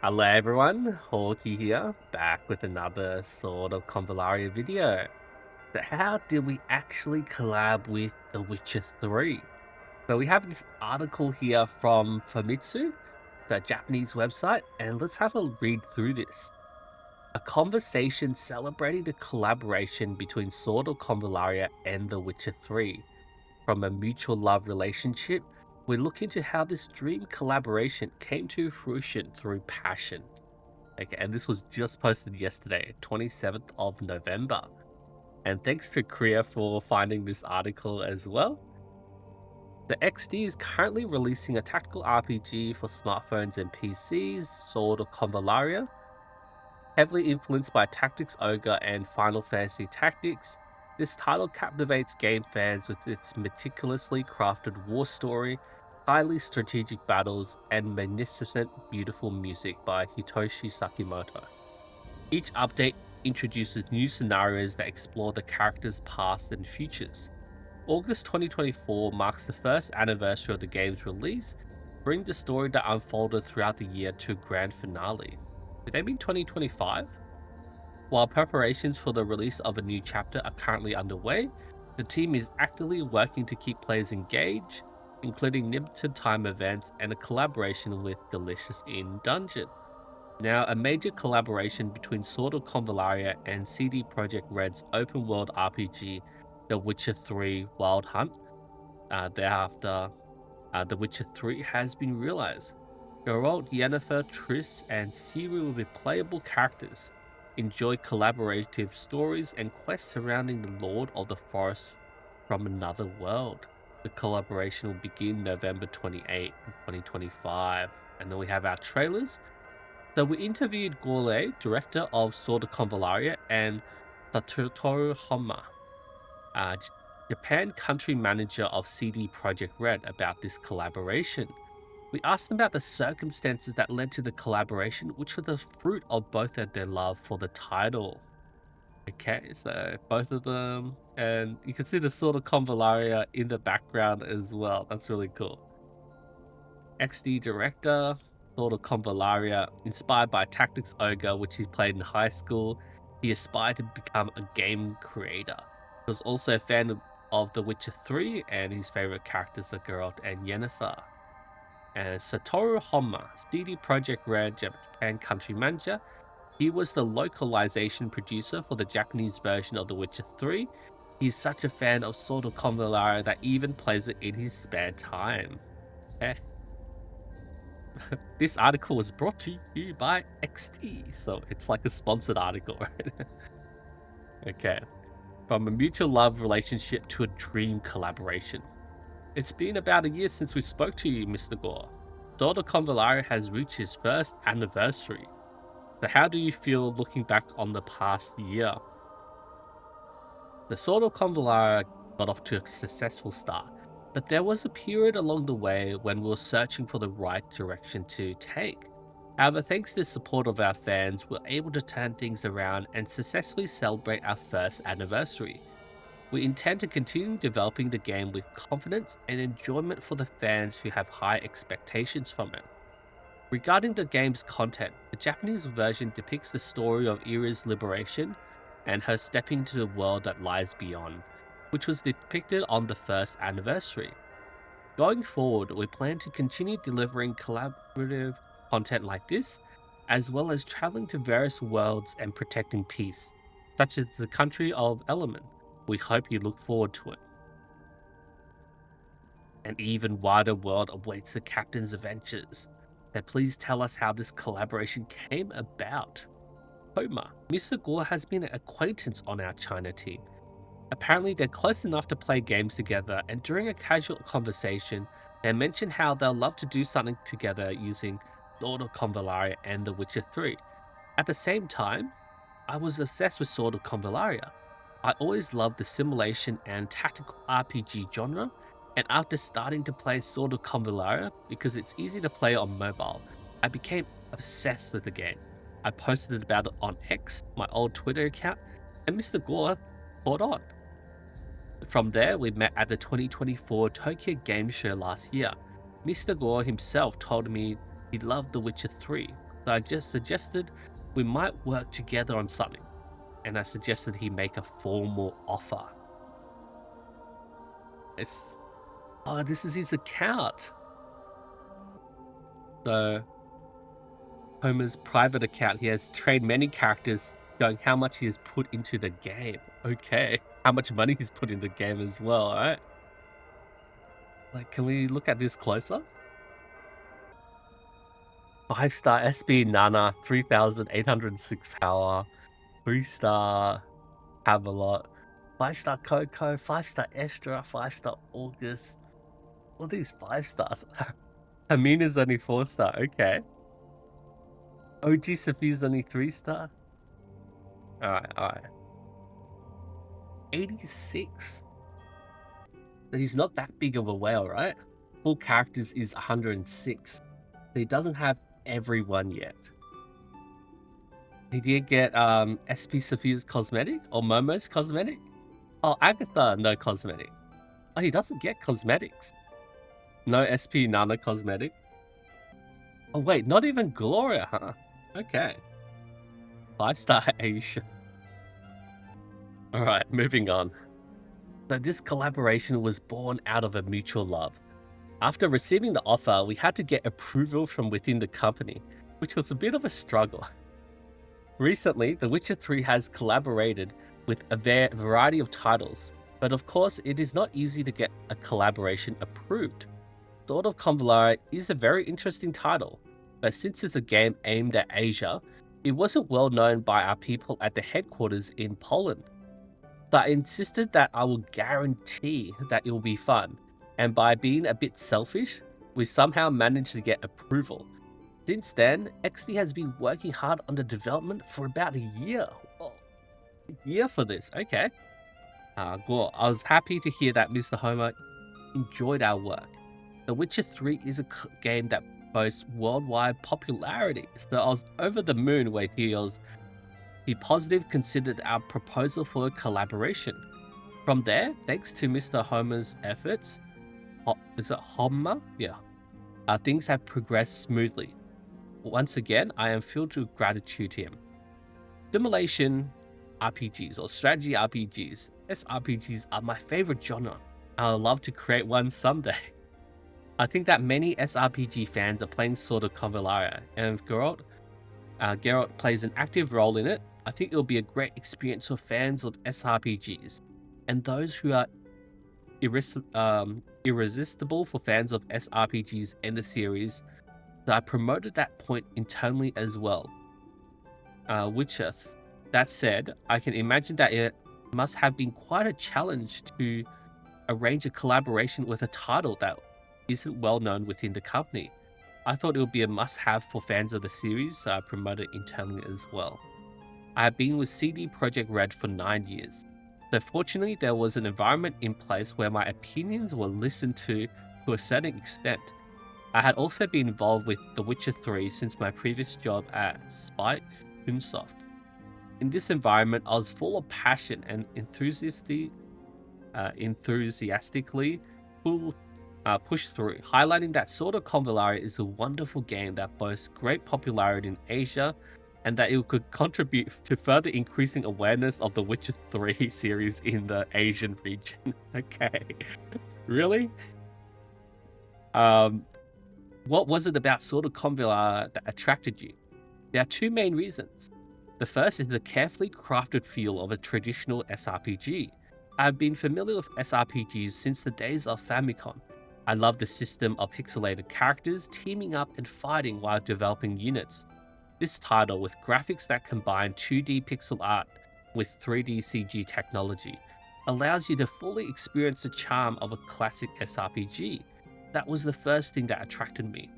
Hello everyone, Hawky here, back with another sort of Convallaria video. So how did we actually collab with The Witcher 3? So we have this article here from Famitsu, the Japanese website, and let's have a read through this. A conversation celebrating the collaboration between Sword of Convallaria and The Witcher 3. From a mutual love relationship, we look into how this dream collaboration came to fruition through passion. Okay, and this was just posted yesterday, 27th of November. And thanks to Kriya for finding this article as well. The XD is currently releasing a tactical RPG for smartphones and PCs, Sword of Convallaria. Heavily influenced by Tactics Ogre and Final Fantasy Tactics, this title captivates game fans with its meticulously crafted war story, highly strategic battles, and magnificent, beautiful music by Hitoshi Sakimoto. Each update introduces new scenarios that explore the characters' past and futures. August 2024 marks the first anniversary of the game's release, bringing the story that unfolded throughout the year to a grand finale. Did they mean 2025? While preparations for the release of a new chapter are currently underway, the team is actively working to keep players engaged, including limited time events and a collaboration with Delicious in Dungeon. Now, a major collaboration between Sword of Convallaria and CD Projekt Red's open world RPG, The Witcher 3 Wild Hunt. Thereafter, The Witcher 3 has been realized. Geralt, Yennefer, Triss, and Ciri will be playable characters. Enjoy collaborative stories and quests surrounding the Lord of the Forest from another world. The collaboration will begin November 28, 2025. And then we have our trailers. So we interviewed Gorley, director of Sword of Convallaria, and Satoru Honma, Japan country manager of CD Projekt Red, about this collaboration. We asked them about the circumstances that led to the collaboration, which were the fruit of both of their love for the title. Okay, so both of them, and you can see the Sword of Convallaria in the background as well. That's really cool. XD director, Sword of Convallaria, inspired by Tactics Ogre, which he played in high school. He aspired to become a game creator. He was also a fan of The Witcher 3, and his favorite characters are Geralt and Yennefer. And Satoru Honma, CD Projekt Red Japan country manager. He was the localization producer for the Japanese version of The Witcher 3. He's such a fan of Sword of Convallaria that even plays it in his spare time. This article was brought to you by XT, so it's like a sponsored article, right? Okay. From a mutual love relationship to a dream collaboration. It's been about a year since we spoke to you, Mr. Gore. Sword of Convallaria has reached its first anniversary. So how do you feel looking back on the past year? The Sword of Convallaria got off to a successful start, but there was a period along the way when we were searching for the right direction to take. However, thanks to the support of our fans, we were able to turn things around and successfully celebrate our first anniversary. We intend to continue developing the game with confidence and enjoyment for the fans who have high expectations from it. Regarding the game's content, the Japanese version depicts the story of Ira's liberation and her stepping into the world that lies beyond, which was depicted on the first anniversary. Going forward, we plan to continue delivering collaborative content like this, as well as traveling to various worlds and protecting peace, such as the country of Element. We hope you look forward to it. An even wider world awaits the captain's adventures. So please tell us how this collaboration came about. Honma, Mr. Gore has been an acquaintance on our China team. Apparently they're close enough to play games together, and during a casual conversation, they mentioned how they'll love to do something together using Sword of Convallaria and The Witcher 3. At the same time, I was obsessed with Sword of Convallaria. I always loved the simulation and tactical RPG genre, and after starting to play Sword of Convallaria because it's easy to play on mobile, I became obsessed with the game. I posted about it on X, my old Twitter account, and Mr. Gore caught on. From there, we met at the 2024 Tokyo Game Show last year. Mr. Gore himself told me he loved The Witcher 3, So I just suggested we might work together on something, and I suggested he make a formal offer. It's oh, this is his account. So Homer's private account. He has trained many characters, showing how much he has put into the game. Okay, how much money he's put in the game as well. All right. Like, can we look at this closer? 5-star SB Nana, 3,806 power. 3-star Camelot. 5-star Coco, 5-star Estra, 5-star August. All these 5 stars. Amina's only 4-star. Okay. OG Sophia's only 3-star. Alright. 86. So he's not that big of a whale, right? Full characters is 106. So he doesn't have everyone yet. He did get SP Sophia's cosmetic or Momo's cosmetic. Oh, Agatha, no cosmetic. Oh, he doesn't get cosmetics. No SP Nana cosmetic. Oh wait, not even Gloria, huh? Okay. 5-star Asia. Alright, moving on. So this collaboration was born out of a mutual love. After receiving the offer, we had to get approval from within the company, which was a bit of a struggle. Recently, The Witcher 3 has collaborated with a variety of titles, but of course it is not easy to get a collaboration approved. Sword of Convallaria is a very interesting title, but since it's a game aimed at Asia, it wasn't well known by our people at the headquarters in Poland. So I insisted that I will guarantee that it will be fun, and by being a bit selfish, we somehow managed to get approval. Since then, XD has been working hard on the development for about a year. Oh, a year for this, okay. Cool. I was happy to hear that Mr. Honma enjoyed our work. The Witcher 3 is a game that boasts worldwide popularity, so I was over the moon when he positive considered our proposal for a collaboration. From there, thanks to Mr. Honma's efforts, is it Honma? Yeah. Things have progressed smoothly. Once again, I am filled with gratitude to him. Simulation RPGs or strategy RPGs, SRPGs are my favorite genre. I would love to create one someday. I think that many SRPG fans are playing Sword of Convallaria, and if Geralt plays an active role in it, I think it will be a great experience for fans of SRPGs, and those who are irresistible for fans of SRPGs in the series. So I promoted that point internally as well. Witcher. That said, I can imagine that it must have been quite a challenge to arrange a collaboration with a title that isn't well known within the company. I thought it would be a must-have for fans of the series, so I promoted it internally as well. I have been with CD Projekt Red for 9 years, so fortunately there was an environment in place where my opinions were listened to a certain extent. I had also been involved with The Witcher 3 since my previous job at Spike Chunsoft. In this environment, I was full of passion and enthusiastically pushed through, highlighting that Sword of Convallaria is a wonderful game that boasts great popularity in Asia, and that it could contribute to further increasing awareness of the Witcher 3 series in the Asian region. Okay, really? What was it about Sword of Convallaria that attracted you? There are 2 main reasons. The first is the carefully crafted feel of a traditional SRPG. I have been familiar with SRPGs since the days of Famicom. I love the system of pixelated characters teaming up and fighting while developing units. This title, with graphics that combine 2D pixel art with 3D CG technology, allows you to fully experience the charm of a classic SRPG. That was the first thing that attracted me.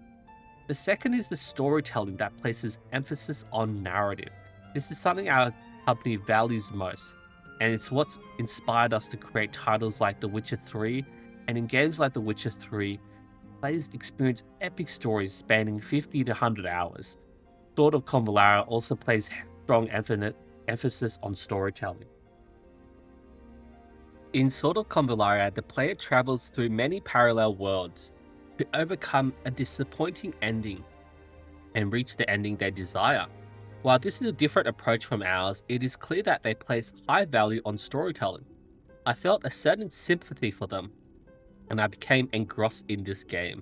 The second is the storytelling that places emphasis on narrative. This is something our company values most, and it's what inspired us to create titles like The Witcher 3, and in games like The Witcher 3, players experience epic stories spanning 50 to 100 hours. Sword of Convallaria also places strong emphasis on storytelling. In Sword of Convallaria, the player travels through many parallel worlds to overcome a disappointing ending and reach the ending they desire. While this is a different approach from ours, it is clear that they place high value on storytelling. I felt a certain sympathy for them, and I became engrossed in this game.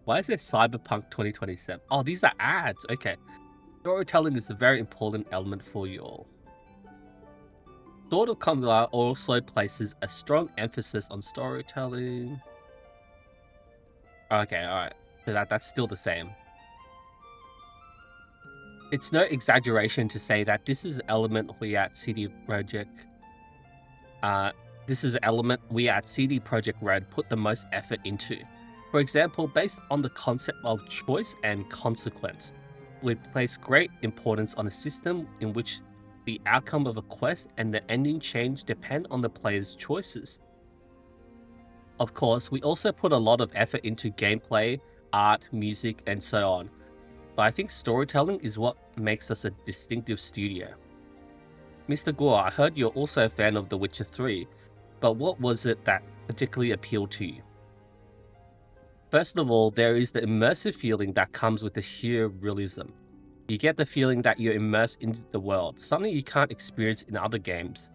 Why is there Cyberpunk 2027? Oh, these are ads. Okay. Storytelling is a very important element for you all. Sword of Convallaria also places a strong emphasis on storytelling. Okay, alright. So that's still the same. It's no exaggeration to say that this is an element we at CD Projekt Red put the most effort into. For example, based on the concept of choice and consequence, we place great importance on a system in which the outcome of a quest and the ending change depend on the player's choices. Of course, we also put a lot of effort into gameplay, art, music, and so on. But I think storytelling is what makes us a distinctive studio. Mr. Gore, I heard you're also a fan of The Witcher 3, but what was it that particularly appealed to you? First of all, there is the immersive feeling that comes with the sheer realism. You get the feeling that you're immersed into the world, something you can't experience in other games.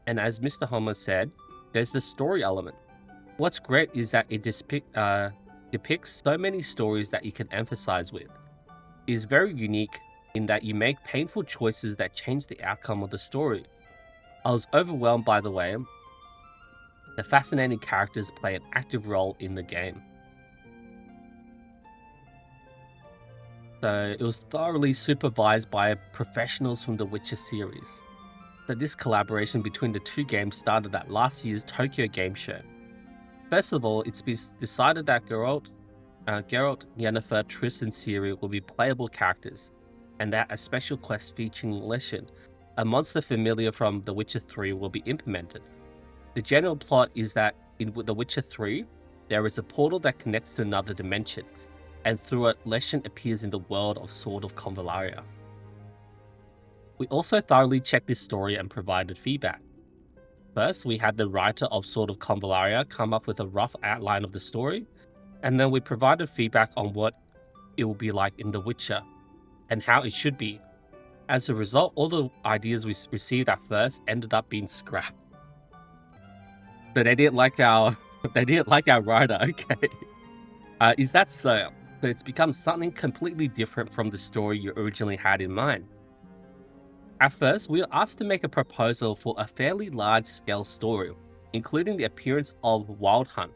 And as Mr. Honma said, there's the story element. What's great is that it depicts so many stories that you can emphasize with. It is very unique in that you make painful choices that change the outcome of the story. I was overwhelmed by the way the fascinating characters play an active role in the game. So it was thoroughly supervised by professionals from the Witcher series. So this collaboration between the two games started at last year's Tokyo Game Show. First of all, it's been decided that Geralt, Yennefer, Triss, and Ciri will be playable characters, and that a special quest featuring Leshen, a monster familiar from The Witcher 3, will be implemented. The general plot is that in The Witcher 3, there is a portal that connects to another dimension, and through it, Leshen appears in the world of Sword of Convallaria. We also thoroughly checked this story and provided feedback. First, we had the writer of Sword of Convallaria come up with a rough outline of the story, and then we provided feedback on what it will be like in The Witcher, and how it should be. As a result, all the ideas we received at first ended up being scrapped. So they didn't like our writer, okay. Is that so? So it's become something completely different from the story you originally had in mind. At first, we were asked to make a proposal for a fairly large-scale story, including the appearance of Wild Hunt,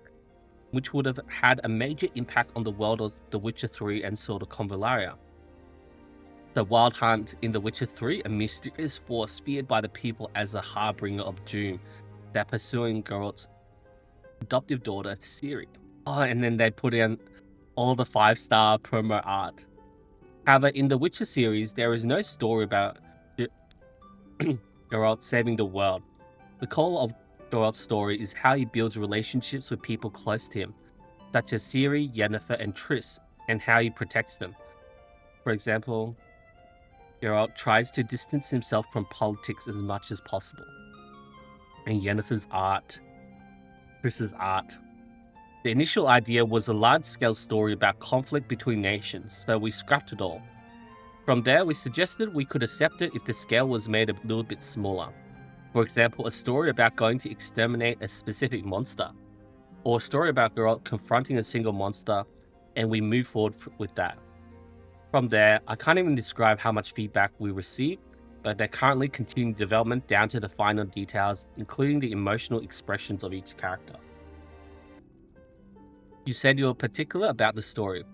which would have had a major impact on the world of The Witcher 3 and Sword of Convallaria. The Wild Hunt in The Witcher 3, a mysterious force feared by the people as a harbinger of doom, that pursuing Geralt's adoptive daughter, Ciri. Oh, and then they put in all the 5-star promo art. However, in the Witcher series, there is no story about Geralt saving the world. The core of Geralt's story is how he builds relationships with people close to him, such as Ciri, Yennefer, and Triss, and how he protects them. For example, Geralt tries to distance himself from politics as much as possible. And Yennefer's art, Triss's art. The initial idea was a large-scale story about conflict between nations, so we scrapped it all. From there, we suggested we could accept it if the scale was made a little bit smaller. For example, a story about going to exterminate a specific monster, or a story about Geralt confronting a single monster, and we move forward with that. From there, I can't even describe how much feedback we received, but they're currently continuing development down to the final details, including the emotional expressions of each character. You said you were particular about the story,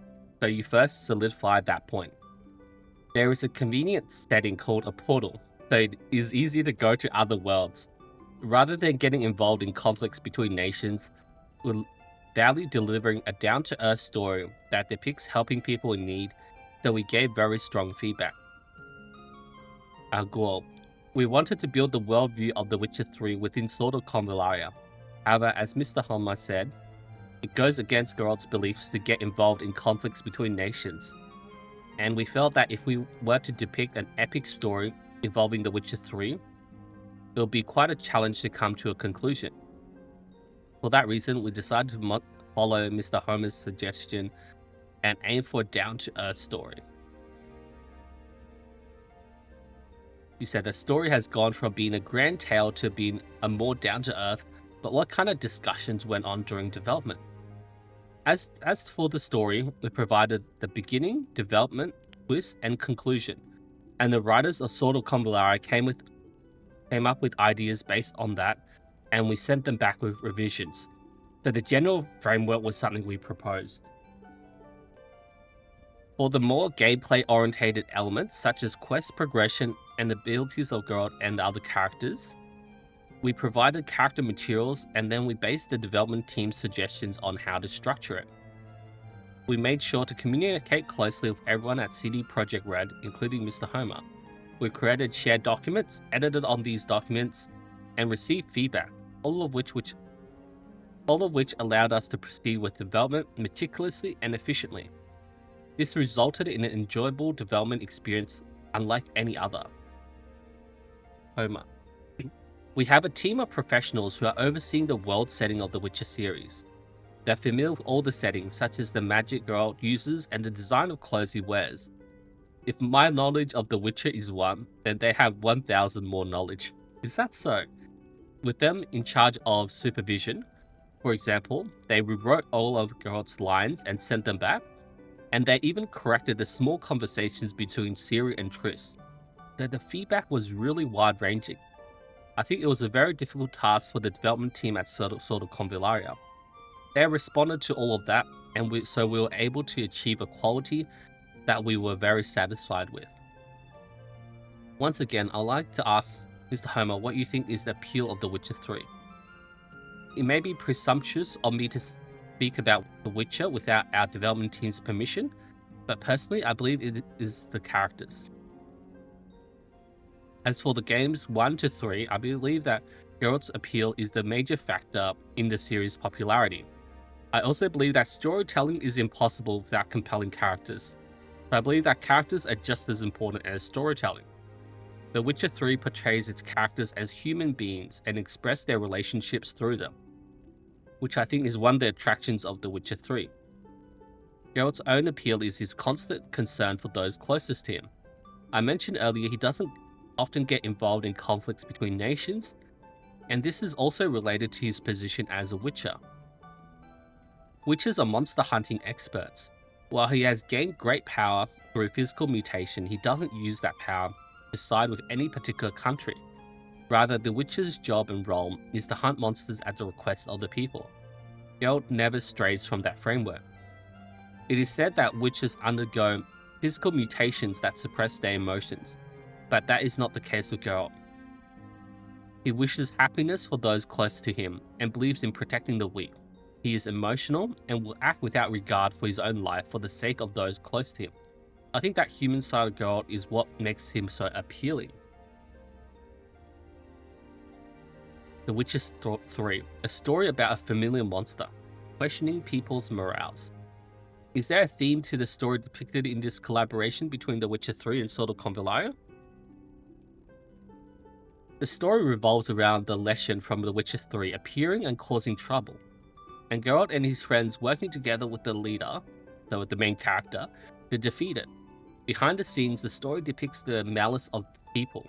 so you first solidified that point. There is a convenient setting called a portal, so it is easy to go to other worlds. Rather than getting involved in conflicts between nations, we value delivering a down-to-earth story that depicts helping people in need, so we gave very strong feedback. Our goal. We wanted to build the worldview of The Witcher 3 within Sword of Convallaria. However, as Mr. Honma said, it goes against Geralt's beliefs to get involved in conflicts between nations. And we felt that if we were to depict an epic story involving The Witcher 3, it would be quite a challenge to come to a conclusion. For that reason, we decided to follow Mr. Honma's suggestion and aim for a down-to-earth story. You said the story has gone from being a grand tale to being a more down-to-earth, but what kind of discussions went on during development? As for the story, we provided the beginning, development, twist, and conclusion, and the writers of Sword of Convallaria came up with ideas based on that, and we sent them back with revisions. So the general framework was something we proposed. For the more gameplay-orientated elements, such as quest progression and the abilities of Geralt and the other characters, we provided character materials and then we based the development team's suggestions on how to structure it. We made sure to communicate closely with everyone at CD Projekt Red, including Mr. Honma. We created shared documents, edited on these documents, and received feedback, all of which allowed us to proceed with development meticulously and efficiently. This resulted in an enjoyable development experience unlike any other. Honma. We have a team of professionals who are overseeing the world setting of the Witcher series. They're familiar with all the settings, such as the magic Geralt uses and the design of clothes he wears. If my knowledge of The Witcher is 1, then they have 1,000 more knowledge. Is that so? With them in charge of supervision, for example, they rewrote all of Geralt's lines and sent them back, and they even corrected the small conversations between Ciri and Triss. So the feedback was really wide-ranging. I think it was a very difficult task for the development team at Sword of Convallaria. They responded to all of that, and so we were able to achieve a quality that we were very satisfied with. Once again, I'd like to ask Mr. Honma what you think is the appeal of The Witcher 3. It may be presumptuous of me to speak about The Witcher without our development team's permission, but personally I believe it is the characters. As for the games 1 to 3, I believe that Geralt's appeal is the major factor in the series' popularity. I also believe that storytelling is impossible without compelling characters. So I believe that characters are just as important as storytelling. The Witcher 3 portrays its characters as human beings and express their relationships through them, which I think is one of the attractions of The Witcher 3. Geralt's own appeal is his constant concern for those closest to him. I mentioned earlier he doesn't often get involved in conflicts between nations, and this is also related to his position as a Witcher. Witchers are monster hunting experts. While he has gained great power through physical mutation, he doesn't use that power to side with any particular country. Rather, the Witcher's job and role is to hunt monsters at the request of the people. Geralt never strays from that framework. It is said that Witchers undergo physical mutations that suppress their emotions, but that is not the case with Geralt. He wishes happiness for those close to him and believes in protecting the weak. He is emotional and will act without regard for his own life for the sake of those close to him. I think that human side of Geralt is what makes him so appealing. The Witcher 3, a story about a familiar monster, questioning people's morals. Is there a theme to the story depicted in this collaboration between The Witcher 3 and Sword of Convallaria? The story revolves around the Leshen from The Witcher 3 appearing and causing trouble, and Geralt and his friends working together with the leader, the main character, to defeat it. Behind the scenes, the story depicts the malice of people,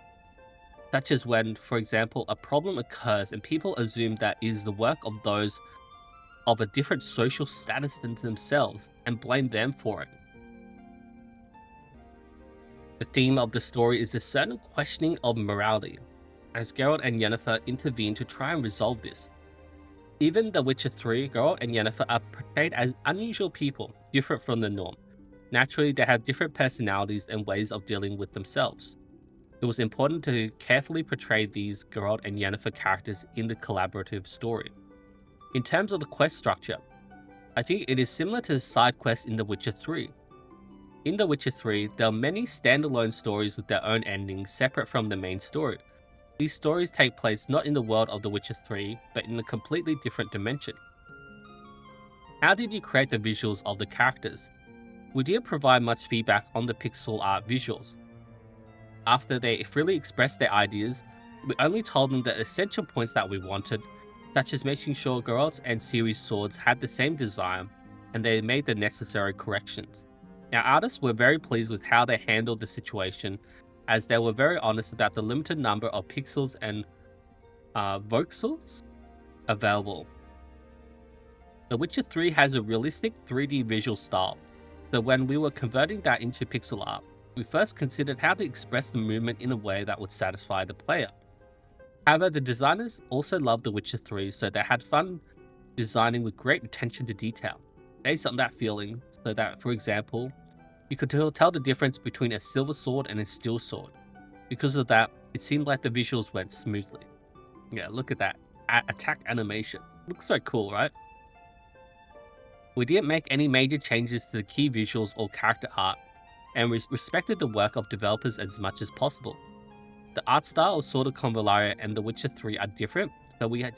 such as when, for example, a problem occurs and people assume that it is the work of those of a different social status than themselves and blame them for it. The theme of the story is a certain questioning of morality, as Geralt and Yennefer intervene to try and resolve this. Even The Witcher 3, Geralt and Yennefer are portrayed as unusual people, different from the norm. Naturally, they have different personalities and ways of dealing with themselves. It was important to carefully portray these Geralt and Yennefer characters in the collaborative story. In terms of the quest structure, I think it is similar to the side quests in The Witcher 3. In The Witcher 3, there are many standalone stories with their own endings separate from the main story. These stories take place not in the world of The Witcher 3, but in a completely different dimension. How did you create the visuals of the characters? We didn't provide much feedback on the pixel art visuals. After they freely expressed their ideas, we only told them the essential points that we wanted, such as making sure Geralt and Ciri's swords had the same design, and they made the necessary corrections. Our artists were very pleased with how they handled the situation, as they were very honest about the limited number of pixels and voxels available. The Witcher 3 has a realistic 3D visual style, so when we were converting that into pixel art, we first considered how to express the movement in a way that would satisfy the player. However, the designers also loved The Witcher 3, so they had fun designing with great attention to detail, based on that feeling, so that, for example, you could tell the difference between a silver sword and a steel sword. Because of that, it seemed like the visuals went smoothly. Yeah, look at that. Attack animation. Looks so cool, right? We didn't make any major changes to the key visuals or character art, and we respected the work of developers as much as possible. The art style of Sword of Convallaria and The Witcher 3 are different, so we had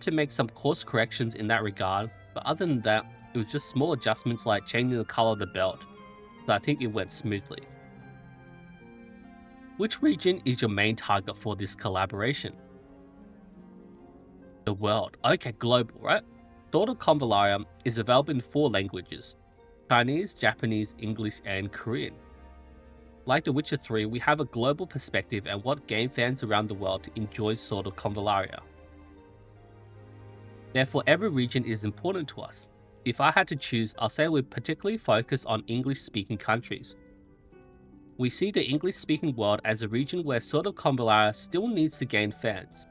to make some course corrections in that regard, but other than that, it was just small adjustments like changing the color of the belt, so I think it went smoothly. Which region is your main target for this collaboration? The world. Okay, global, right? Sword of Convallaria is available in 4 languages: Chinese, Japanese, English, and Korean. Like The Witcher 3, we have a global perspective and want game fans around the world to enjoy Sword of Convallaria. Therefore, every region is important to us. If I had to choose, I'll say we particularly focus on English-speaking countries. We see the English-speaking world as a region where Sword of Convallaria still needs to gain fans.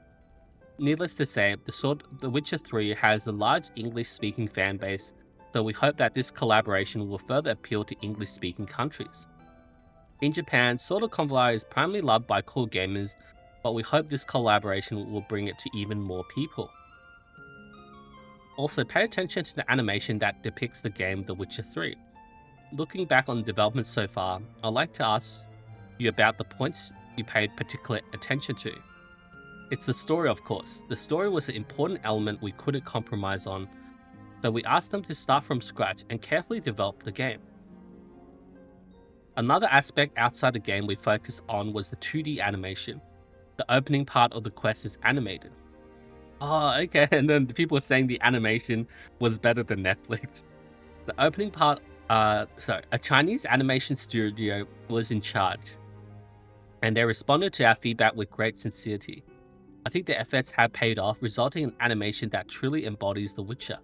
Needless to say, The Witcher 3 has a large English-speaking fan base, so we hope that this collaboration will further appeal to English-speaking countries. In Japan, Sword of Convallaria is primarily loved by core gamers, but we hope this collaboration will bring it to even more people. Also, pay attention to the animation that depicts the game The Witcher 3. Looking back on the development so far, I'd like to ask you about the points you paid particular attention to. It's the story, of course. The story was an important element we couldn't compromise on, so we asked them to start from scratch and carefully develop the game. Another aspect outside the game we focused on was the 2D animation. The opening part of the quest is animated. Oh, okay, and then the people were saying the animation was better than Netflix. The opening part, a Chinese animation studio was in charge, and they responded to our feedback with great sincerity. I think the efforts have paid off, resulting in animation that truly embodies The Witcher.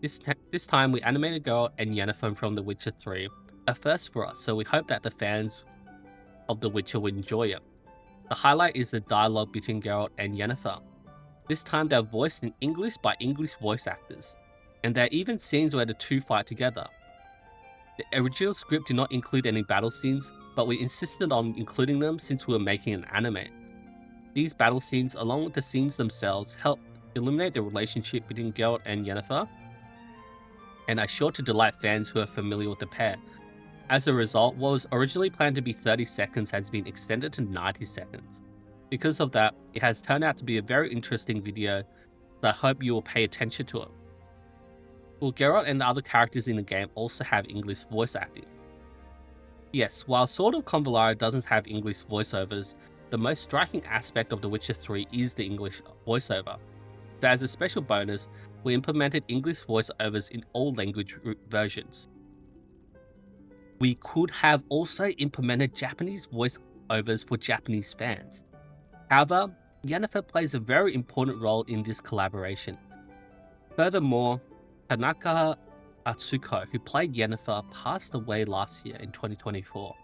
This time, we animated Geralt and Yennefer from The Witcher 3, a first for us, so we hope that the fans of The Witcher will enjoy it. The highlight is the dialogue between Geralt and Yennefer. This time they're voiced in English by English voice actors, and there are even scenes where the two fight together. The original script did not include any battle scenes, but we insisted on including them since we were making an anime. These battle scenes, along with the scenes themselves, help illuminate the relationship between Geralt and Yennefer, and are sure to delight fans who are familiar with the pair. As a result, what was originally planned to be 30 seconds has been extended to 90 seconds. Because of that, it has turned out to be a very interesting video, so I hope you will pay attention to it. Will Geralt and the other characters in the game also have English voice acting? Yes, while Sword of Convallaria doesn't have English voiceovers, the most striking aspect of The Witcher 3 is the English voiceover. So as a special bonus, we implemented English voiceovers in all language versions. We could have also implemented Japanese voiceovers for Japanese fans. However, Yennefer plays a very important role in this collaboration. Furthermore, Tanaka Atsuko, who played Yennefer, passed away last year in 2024.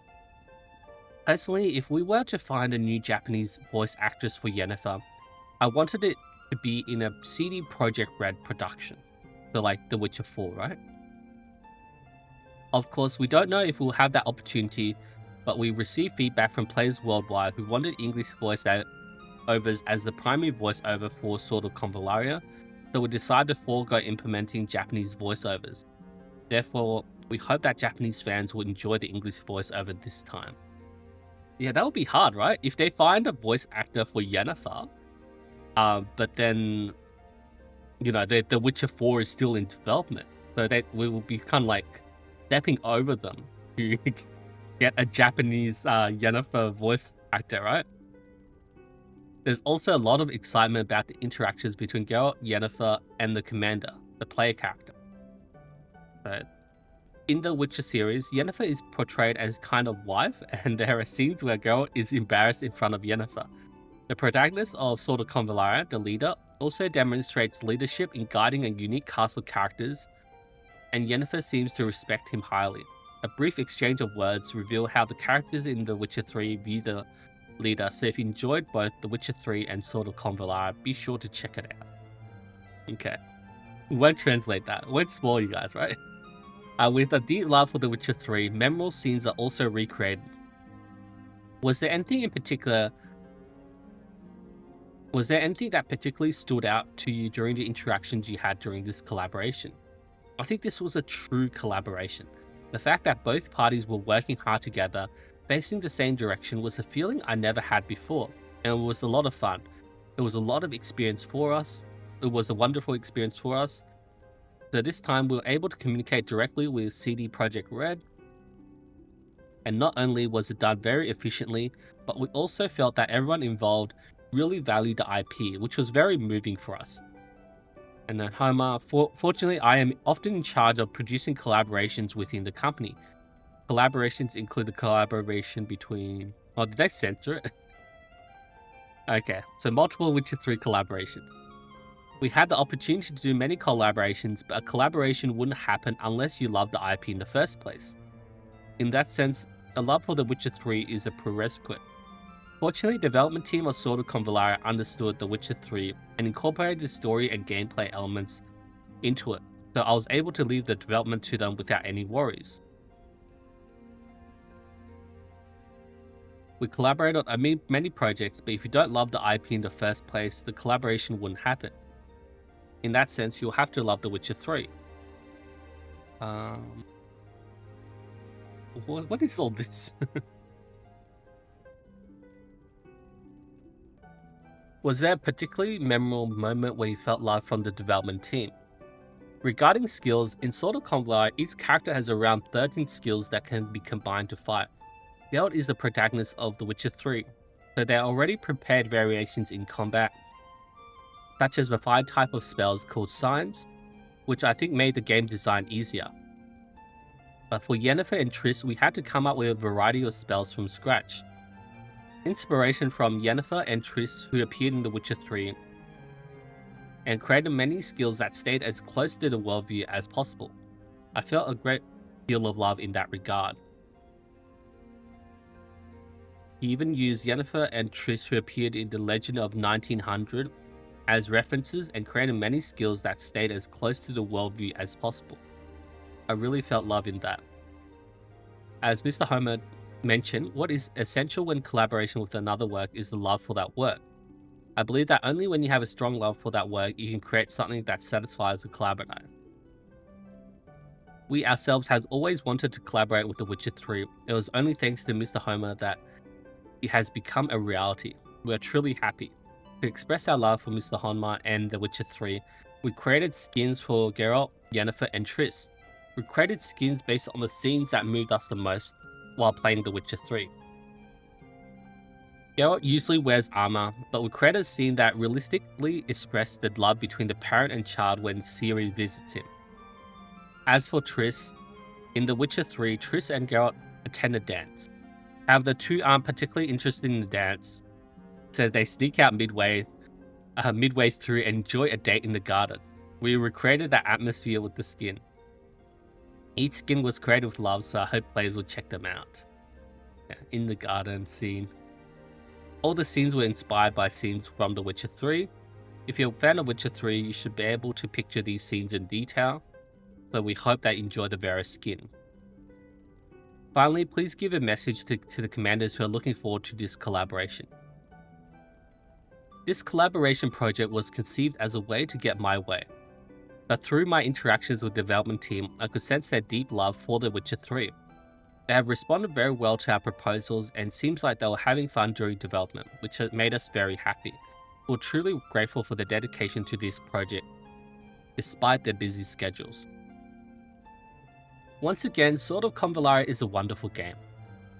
Personally, if we were to find a new Japanese voice actress for Yennefer, I wanted it to be in a CD Projekt Red production, so like The Witcher 4, right? Of course, we don't know if we'll have that opportunity, but we received feedback from players worldwide who wanted English voiceovers as the primary voiceover for Sword of Convallaria, so we decided to forego implementing Japanese voiceovers. Therefore, we hope that Japanese fans will enjoy the English voiceover this time. Yeah, that would be hard, right? If they find a voice actor for Yennefer, but then, you know, The Witcher 4 is still in development, so that we will be kind of like stepping over them to get a Japanese Yennefer voice actor, right? There's also a lot of excitement about the interactions between Geralt, Yennefer, and the commander, the player character. So In the Witcher series, Yennefer is portrayed as kind of wife, and there are scenes where Geralt is embarrassed in front of Yennefer. The protagonist of Sword of Convallaria, the leader, also demonstrates leadership in guiding a unique cast of characters, and Yennefer seems to respect him highly. A brief exchange of words reveal how the characters in The Witcher 3 view the leader, so if you enjoyed both The Witcher 3 and Sword of Convallaria, be sure to check it out. Okay. Won't translate that. Won't spoil you guys, right? With a deep love for The Witcher 3, memorable scenes are also recreated. Was there anything that particularly stood out to you during the interactions you had during this collaboration? I think this was a true collaboration. The fact that both parties were working hard together, facing the same direction, was a feeling I never had before, and it was a lot of fun. It was a lot of experience for us. It was a wonderful experience for us. So this time we were able to communicate directly with CD Projekt Red, and not only was it done very efficiently, but we also felt that everyone involved really valued the IP, which was very moving for us. And then Honma, fortunately, I am often in charge of producing collaborations within the company. Collaborations include the collaboration between... Oh, did they censor it? Okay, so multiple Witcher 3 collaborations. We had the opportunity to do many collaborations, but a collaboration wouldn't happen unless you loved the IP in the first place. In that sense, a love for The Witcher 3 is a prerequisite. Fortunately, the development team of Sword of Convallaria understood The Witcher 3 and incorporated the story and gameplay elements into it, so I was able to leave the development to them without any worries. We collaborated on many projects, but if you don't love the IP in the first place, the collaboration wouldn't happen. In that sense, you'll have to love The Witcher 3. What is all this? Was there a particularly memorable moment where you felt love from the development team? Regarding skills, in Sword of Convallaria, each character has around 13 skills that can be combined to fight. Geralt is the protagonist of The Witcher 3, so there are already prepared variations in combat, such as the 5 type of spells called Signs, which I think made the game design easier. But for Yennefer and Triss, we had to come up with a variety of spells from scratch. Inspiration from Yennefer and Triss, who appeared in The Witcher 3, and created many skills that stayed as close to the worldview as possible. I felt a great deal of love in that regard. He even used Yennefer and Triss, who appeared in The Legend of 1900, as references and created many skills that stayed as close to the worldview as possible. I really felt love in that. As Mr. Honma mentioned, what is essential when collaboration with another work is the love for that work. I believe that only when you have a strong love for that work, you can create something that satisfies the collaborator. We ourselves had always wanted to collaborate with The Witcher 3. It was only thanks to Mr. Honma that it has become a reality. We are truly happy. To express our love for Mr. Honma and The Witcher 3, we created skins for Geralt, Yennefer, and Triss. We created skins based on the scenes that moved us the most while playing The Witcher 3. Geralt usually wears armor, but we created a scene that realistically expressed the love between the parent and child when Ciri visits him. As for Triss, in The Witcher 3, Triss and Geralt attend a dance. However, the two aren't particularly interested in the dance, so they sneak out midway through and enjoy a date in the garden. We recreated that atmosphere with the skin. Each skin was created with love, so I hope players will check them out. Yeah, in the garden scene. All the scenes were inspired by scenes from The Witcher 3. If you're a fan of Witcher 3, you should be able to picture these scenes in detail, so we hope that you enjoy the various skin. Finally, please give a message to the commanders who are looking forward to this collaboration. This collaboration project was conceived as a way to get my way, but through my interactions with the development team, I could sense their deep love for The Witcher 3. They have responded very well to our proposals and seems like they were having fun during development, which has made us very happy. We're truly grateful for their dedication to this project, despite their busy schedules. Once again, Sword of Convallaria is a wonderful game.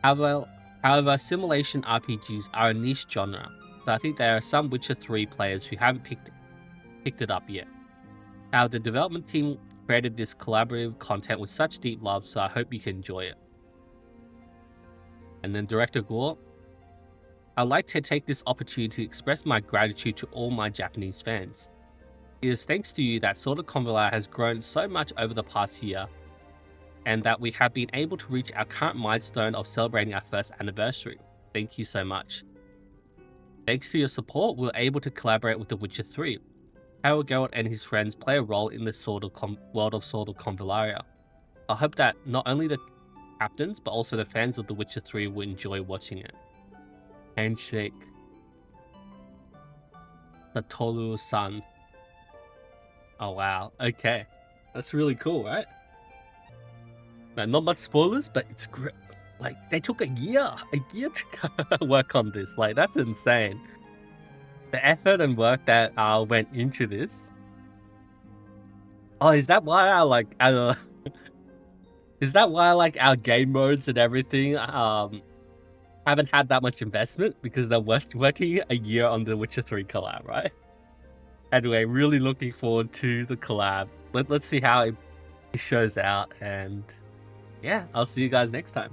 However, simulation RPGs are a niche genre, so I think there are some Witcher 3 players who haven't picked it up yet. The development team created this collaborative content with such deep love, so I hope you can enjoy it. And then Director Gore, I'd like to take this opportunity to express my gratitude to all my Japanese fans. It is thanks to you that Sword of Convallaria has grown so much over the past year, and that we have been able to reach our current milestone of celebrating our first anniversary. Thank you so much. Thanks to your support, we were able to collaborate with The Witcher 3. Harold Geralt and his friends play a role in the world of Sword of Convallaria. I hope that not only the captains, but also the fans of The Witcher 3 will enjoy watching it. Handshake. Satoru-san. Oh wow, okay. That's really cool, right? Now, not much spoilers, but it's great. Like, they took a year to work on this. Like, that's insane. The effort and work that went into this. Oh, is that why I like is that why like our game modes and everything haven't had that much investment, because they're working a year on the Witcher 3 collab, right? Anyway, really looking forward to the collab. Let's see how it shows out, and yeah, I'll see you guys next time.